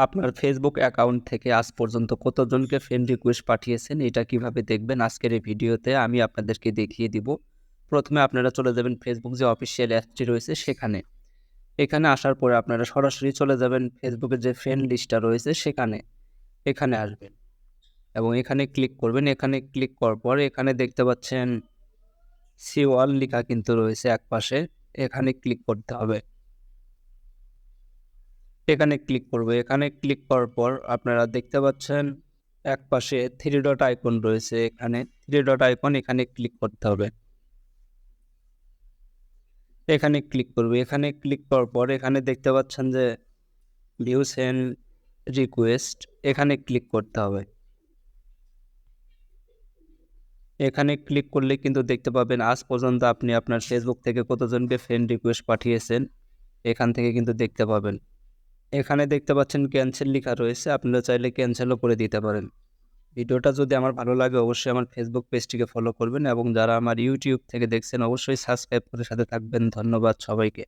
আপনার Facebook account থেকে আজ পর্যন্ত কতজনকে ফ্রেন্ড রিকোয়েস্ট পাঠিয়েছেন এটা কিভাবে দেখবেন আজকের এই ভিডিওতে আমি আপনাদেরকে দেখিয়ে দিব। প্রথমে আপনারা চলে যাবেন ফেসবুক যে অফিসিয়াল অ্যাপটি রয়েছে সেখানে। এখানে আসার পরে আপনারা সরাসরি চলে যাবেন ফেসবুকের যে ফ্রেন্ড লিস্টটা রয়েছে সেখানে। এখানে আসবেন এবং এখানে ক্লিক করবেন। এখানে ক্লিক করার পর এখানে দেখতে পাচ্ছেন সি ওয়াল লেখা কিন্তু রয়েছে একপাশে। এখানে ক্লিক করতে হবে। এখানে ক্লিক করবে। এখানে ক্লিক করার পর আপনারা দেখতে পাচ্ছেন একপাশে থ্রি ডট আইকন রয়েছে। এখানে থ্রি ডট আইকন এখানে ক্লিক করতে হবে। এখানে ক্লিক করবে। এখানে ক্লিক করার পর এখানে দেখতে পাচ্ছেন যে ভিউ সেন্ড রিকোয়েস্ট, এখানে ক্লিক করতে হবে। এখানে ক্লিক করলে কিন্তু দেখতে পাবেন আজ পর্যন্ত আপনি আপনার ফেসবুক থেকে কতজনকে ফ্রেন্ড রিকোয়েস্ট পাঠিয়েছেন এখান থেকে কিন্তু দেখতে পাবেন। এখানে দেখতে পাচ্ছেন ক্যান্সেল লেখা রয়েছে, আপনারা চাইলে ক্যান্সেলও করে দিতে পারেন। ভিডিওটা যদি আমার ভালো লাগে অবশ্যই আমার ফেসবুক পেজটিকে ফলো করবেন এবং যারা আমার ইউটিউব থেকে দেখছেন অবশ্যই সাবস্ক্রাইব করে সাথে থাকবেন। ধন্যবাদ সবাইকে।